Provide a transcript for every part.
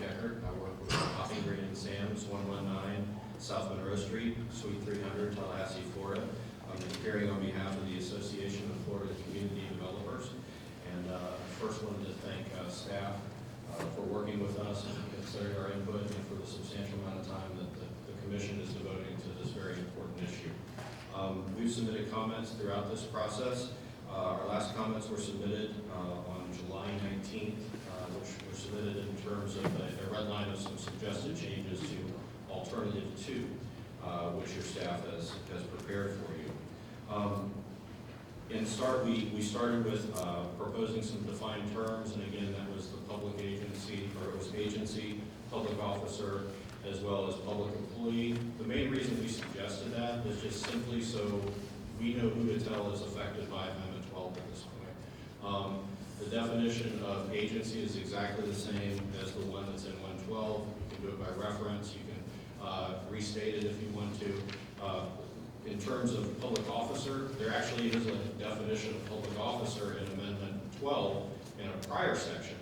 Eckert. I work with Coffee Green and Sam's, 119 South Monroe Street, Suite 300, Tallahassee, Florida. I'm appearing on behalf of the Association of Florida Community Developers. And I first wanted to thank staff for working with us and considering our input and for the substantial amount of time that the Commission is devoting to this very important issue. We've submitted comments throughout this process. Our last comments were submitted on July 19th, which were submitted in terms of a red line of some suggested changes to Alternative 2, which your staff has prepared for you. We started with proposing some defined terms, and again, that was the public agency, or it was agency, public officer, as well as public employee. The main reason we suggested that is just simply so we know who to tell is affected by Amendment 12 at this point. The definition of agency is exactly the same as the one that's in 112. You can do it by reference. You can restate it if you want to. In terms of public officer, there actually is a definition of public officer in Amendment 12 in a prior section,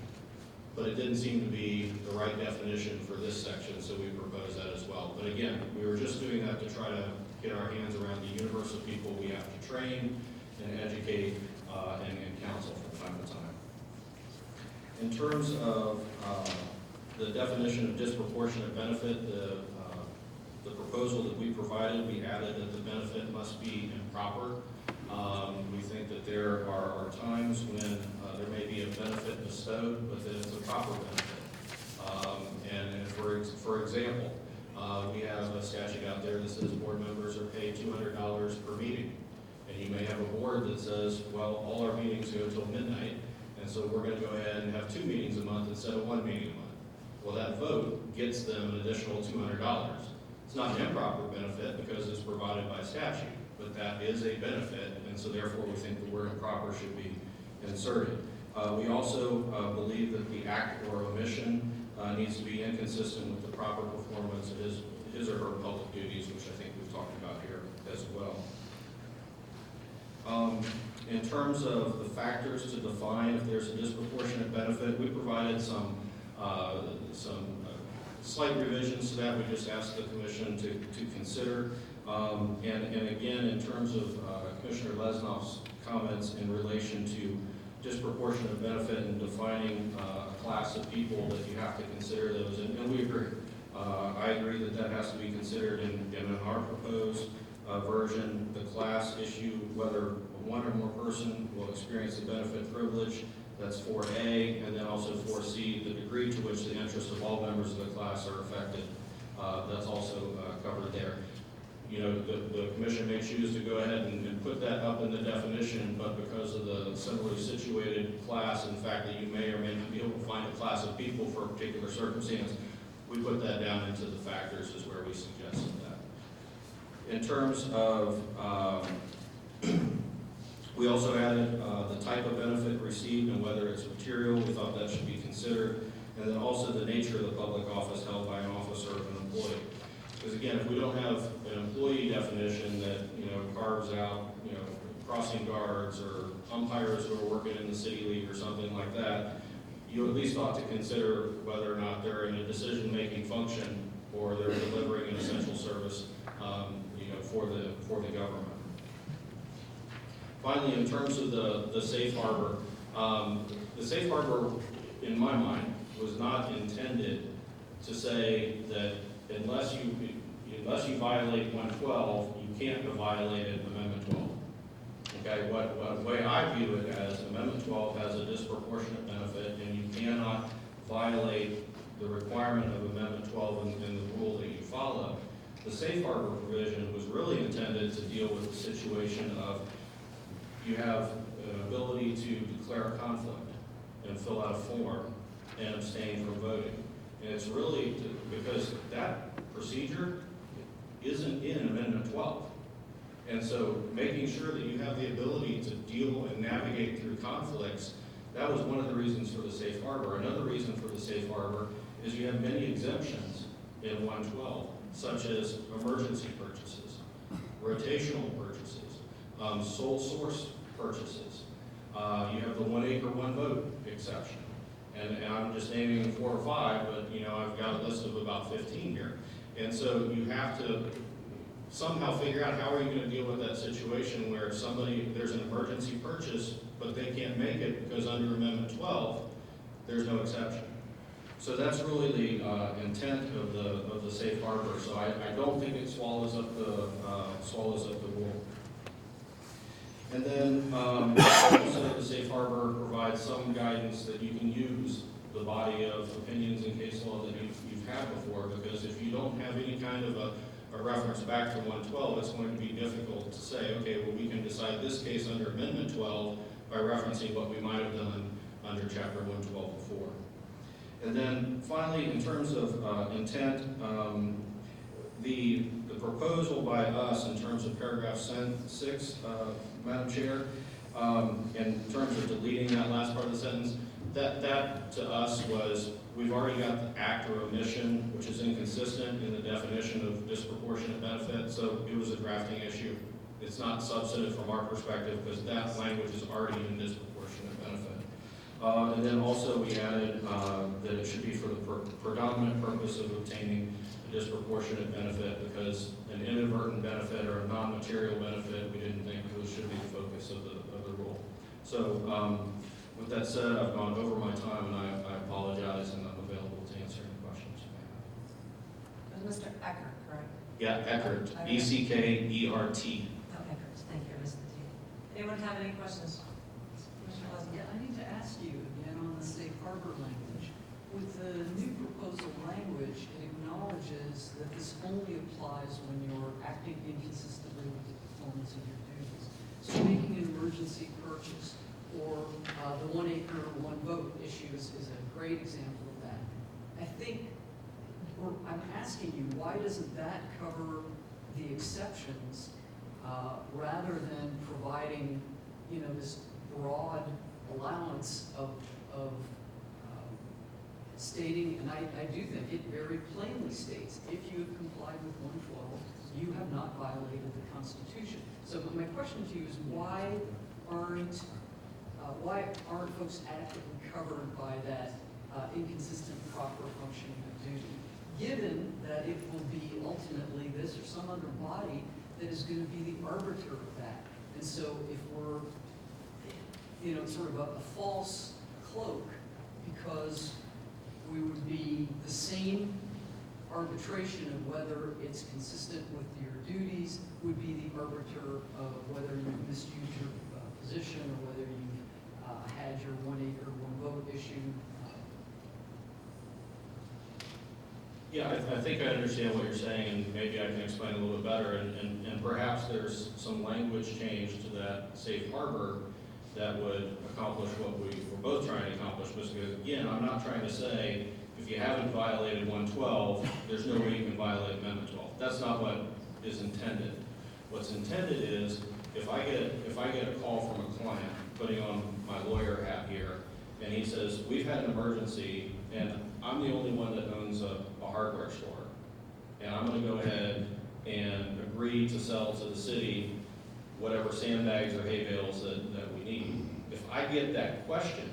but it didn't seem to be the right definition for this section, so we proposed that as well. But again, we were just doing that to try to get our hands around the universe of people we have to train and educate and counsel from time to time. In terms of the definition of disproportionate benefit, the proposal that we provided, we added that the benefit must be improper. We think that there are times when there may be a benefit bestowed, but that it's a proper benefit. And for example, we have a statute out there that says board members are paid $200 per meeting. And you may have a board that says, well, all our meetings go until midnight, and so we're going to go ahead and have 2 meetings a month instead of 1 meeting a month. Well, that vote gets them an additional $200. It's not an improper benefit because it's provided by statute, but that is a benefit, and so therefore we think the word improper should be inserted. We also believe that the act or omission needs to be inconsistent with the proper performance of his or her public duties, which I think we've talked about here as well. In terms of the factors to define if there's a disproportionate benefit, we provided some slight revisions to that. We just asked the Commission to consider. And again, in terms of Commissioner Lesnoff's comments in relation to disproportionate benefit and defining a class of people that you have to consider those, and we agree. I agree that has to be considered in our proposed version. The class issue, whether one or more person will experience the benefit privilege, that's 4A, and then also 4C, the degree to which the interests of all members of the class are affected. That's also covered there. You know, the Commission may choose to go ahead and put that up in the definition, but because of the similarly situated class, in fact, that you may or may not be able to find a class of people for a particular circumstance, we put that down into the factors is where we suggested that. In terms of, we also added the type of benefit received and whether it's material. We thought that should be considered. And then also the nature of the public office held by an officer of an employee. Because again, if we don't have an employee definition that, you know, carves out, you know, crossing guards or umpires who are working in the city league or something like that, you at least ought to consider whether or not they're in a decision-making function or they're delivering an essential service, you know, for the government. Finally, in terms of the safe harbor, the safe harbor, in my mind, was not intended to say that unless you violate 112, you can't have violated Amendment 12. Okay, the way I view it as Amendment 12 has a disproportionate benefit, and you cannot violate the requirement of Amendment 12 in the rule that you follow. The safe harbor provision was really intended to deal with the situation of you have an ability to declare a conflict and fill out a form and abstain from voting. And it's really because that procedure isn't in Amendment 12. And so making sure that you have the ability to deal and navigate through conflicts, that was one of the reasons for the safe harbor. Another reason for the safe harbor is you have many exemptions in 112, such as emergency purchases, rotational purchases, sole source purchases. You have the 1 acre, 1 vote exception. And I'm just naming 4 or 5, but I've got a list of about 15 here. And so you have to somehow figure out how are you going to deal with that situation where there's an emergency purchase, but they can't make it because under Amendment 12, there's no exception. So that's really the intent of the safe harbor. So I don't think it swallows up the rule. And then also the safe harbor provides some guidance that you can use the body of opinions and case law that you've had before, because if you don't have any kind of a reference back to 112, it's going to be difficult to say, okay, well, we can decide this case under Amendment 12 by referencing what we might have done under Chapter 112 before. And then finally, in terms of intent, the proposal by us in terms of paragraph 6, Madam Chair, in terms of deleting that last part of the sentence, that to us was, we've already got the act or omission, which is inconsistent in the definition of disproportionate benefit, so it was a drafting issue. It's not substantive from our perspective because that language is already in disproportionate benefit. And then also we added that it should be for the predominant purpose of obtaining a disproportionate benefit, because an inadvertent benefit or a non-material benefit, we didn't think should be the focus of the rule. So with that said, I've gone over my time, and I apologize, and I'm available to answer any questions you may have. It was Mr. Eckert, correct? Yeah, Eckert, Okay. E-C-K-E-R-T. Oh, Eckert, thank you, Mr. T. Anyone have any questions? Commissioner Leslie? Yeah, I need to ask you again on the safe harbor language. With the new proposal language, it acknowledges that this only applies when you're acting inconsistently with the performance of your duties. So making an emergency purchase or the 1 acre, 1 vote issue is a great example of that. I think, I'm asking you, why doesn't that cover the exceptions rather than providing, this broad allowance of stating, and I do think it very plainly states, if you have complied with 112, you have not violated the Constitution. So my question to you is, why aren't folks adequately covered by that inconsistent proper functioning of duty, given that it will be ultimately this or some other body that is going to be the arbiter of that? And so if we're, sort of a false cloak, because we would be the same arbitration of whether it's consistent with your duties, would be the arbiter of whether you've misused your position or whether you've had your 1 acre, 1 vote issue. Yeah, I think I understand what you're saying, and maybe I can explain a little bit better, and perhaps there's some language change to that safe harbor that would accomplish what we were both trying to accomplish. Because again, I'm not trying to say if you haven't violated 112, there's no way you can violate Amendment 12. That's not what is intended. What's intended is if I get a call from a client, putting on my lawyer hat here, and he says, we've had an emergency, and I'm the only one that owns a hardware store, and I'm going to go ahead and agree to sell to the city whatever sandbags or hay bales that we need. If I get that question,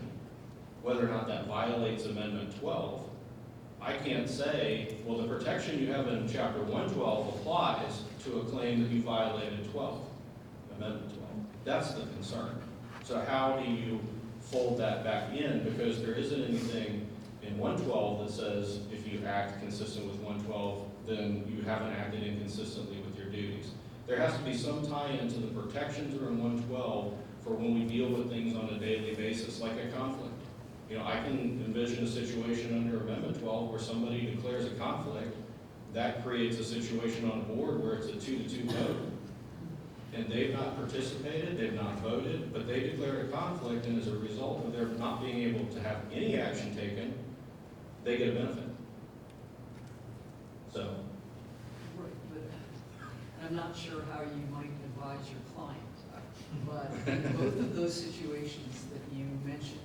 whether or not that violates Amendment 12, I can't say, well, the protection you have in Chapter 112 applies to a claim that you violated Amendment 12. That's the concern. So how do you fold that back in? Because there isn't anything in 112 that says if you act consistent with 112, then you haven't acted inconsistently with your duties. There has to be some tie-in to the protections that are in 112 for when we deal with things on a daily basis, like a conflict. I can envision a situation under Amendment 12 where somebody declares a conflict. That creates a situation on a board where it's a 2-2 vote. And they've not participated, they've not voted, but they declared a conflict, and as a result of their not being able to have any action taken, they get a benefit. So. Right, but I'm not sure how you might advise your client. But in both of those situations that you mentioned,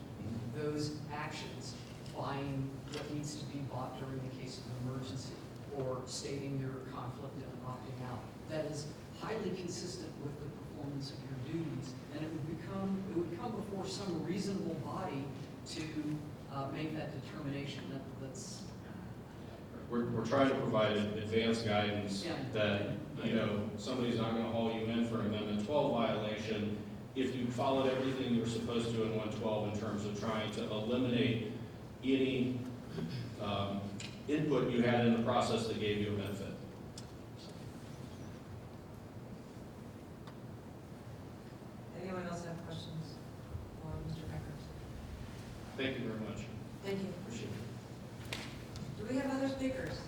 those actions, buying what needs to be bought during the case of emergency, or stating your conflict and opting out, that is highly consistent with the performance of your duties, and it would come before some reasonable body to make that determination. That's, We're trying to provide advanced guidance Yeah. that, you know, somebody's not gonna haul you in for an Amendment 12 violation if you followed everything you were supposed to in 112 in terms of trying to eliminate any input you had in the process that gave you a benefit. Anyone else have questions for Mr. Eckert? Thank you very much. Thank you. Appreciate it. Do we have other speakers?